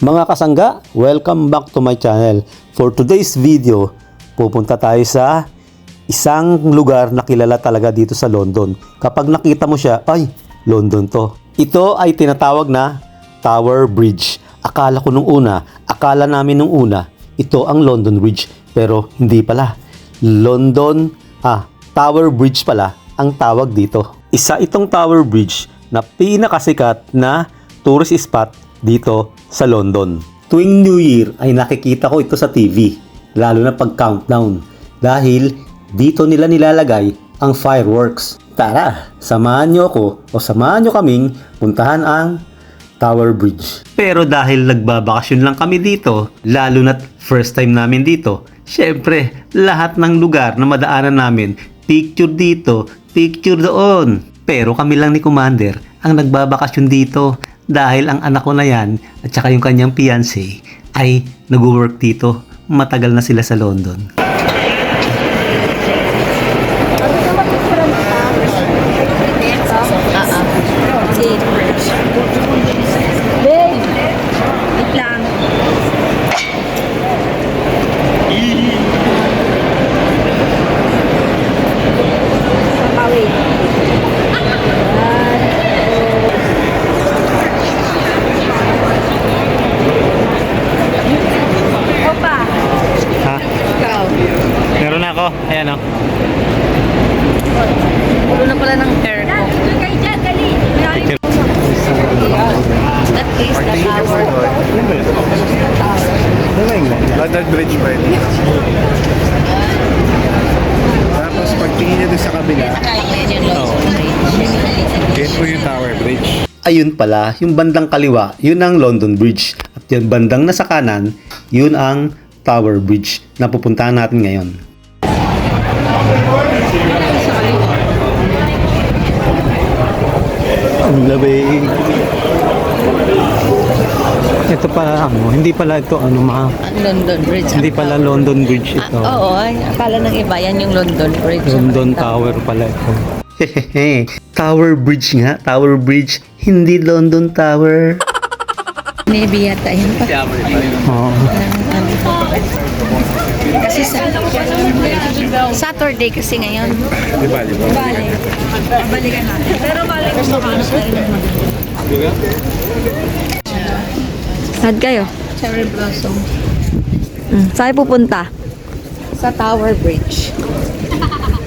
Mga kasangga, welcome back to my channel. For today's video, pupunta tayo sa isang lugar na kilala talaga dito sa London. Kapag nakita mo siya, ay, London to. Ito ay tinatawag na Tower Bridge. Akala namin nung una, ito ang London Bridge. Pero hindi pala. Tower Bridge pala ang tawag dito. Isa itong Tower Bridge na pinakasikat na tourist spot dito sa London. Tuwing New Year ay nakikita ko ito sa TV, lalo na pag countdown, dahil dito nila nilalagay ang fireworks. Tara, samahan nyo ako o samahan nyo kaming puntahan ang Tower Bridge. Pero dahil nagbabakasyon lang kami dito, lalo na first time namin dito, syempre lahat ng lugar na madaanan namin, picture dito, picture doon. Pero kami lang ni Commander ang nagbabakasyon dito. Dahil ang anak ko na yan at saka yung kanyang fiancé ay nag-work dito. Matagal na sila sa London. Ayan o. Pulo na pala ng hair ko. That is the tower. London Bridge pa yun. Tapos pagtingin niya doon sa kabila, yan po yung Tower Bridge. Ayun pala, yung bandang kaliwa, yun ang London Bridge. At yung bandang nasa kanan, yun ang Tower Bridge na pupuntahan natin ngayon. Ang labig. Ito pala hindi pala ito London Bridge. hindi pala London Bridge ito. Oo, akala ng iba yan yung London Bridge. London Tower pala ito. Hehehe. Tower Bridge nga, Tower Bridge, hindi London Tower. Maybe yata yun pa. Oo. Kasi Saturday kasi ngayon. Di ba? Balikan natin. Pero balik ko sa Had kayo? Cherry Blossom. Saan pupunta? Sa Tower Bridge.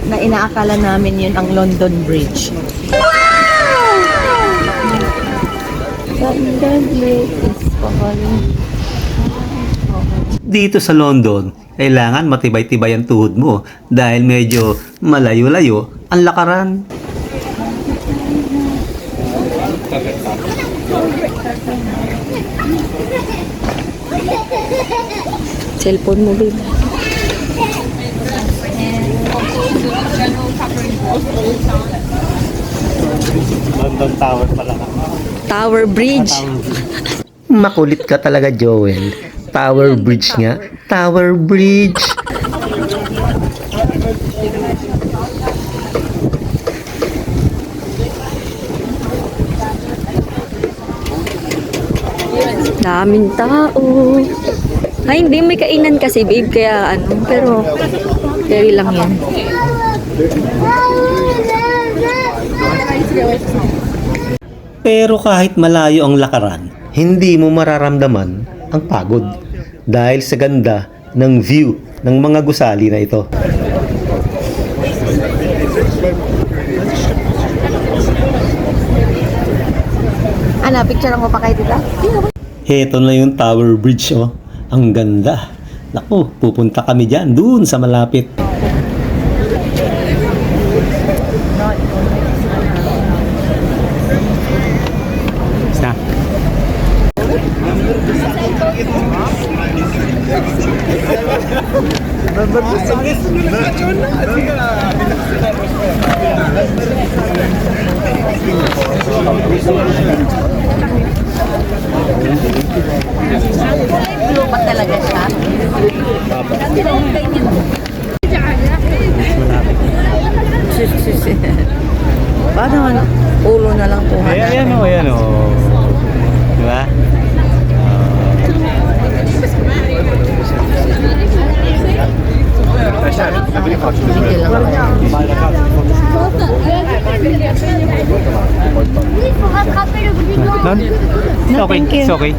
Na inaakala namin yun ang London Bridge. Wow! London Bridge is falling. Dito sa London, kailangan matibay-tibay ang tuhod mo dahil medyo malayo-layo ang lakaran. Cellphone mo, babe. London Tower pala. Tower Bridge. Makulit ka talaga, Joel. Tower Bridge nga. Tower Bridge. Daming tao. Ay, hindi may kainan kasi, babe. Kaya pero very lang yan. Pero kahit malayo ang lakaran, hindi mo mararamdaman ang pagod dahil sa ganda ng view ng mga gusali na ito. Picture mo pa kayo dito? Heto na yung Tower Bridge, oh. Ang ganda. Naku, pupunta kami dyan, dun sa malapit. Sa? Lupat talaga siya. Paano ulo na lang po? Ayan o, ayan o. Diba? Video lang ako. Okay, it's okay.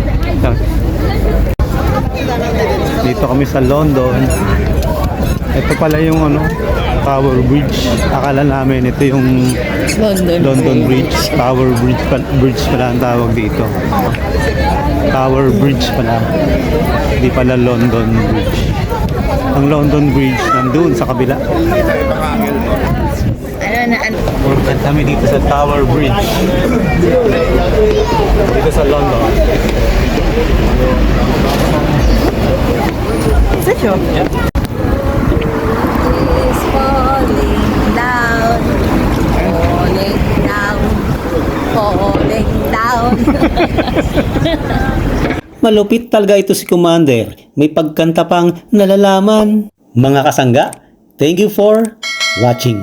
Dito kami sa London. Ito pala yung Tower Bridge. Akala namin ito yung London Bridge. Tower Bridge pala ang tawag dito. Tower Bridge pala. Hindi pala London Bridge. Ang London Bridge nandun sa kabila. At kami dito sa Tower Bridge. Dito sa London. Is it sure? Yeah. It's falling down, falling down, falling down. Malupit talaga ito si Commander. May pagkanta pang nalalaman. Mga kasangga, thank you for watching.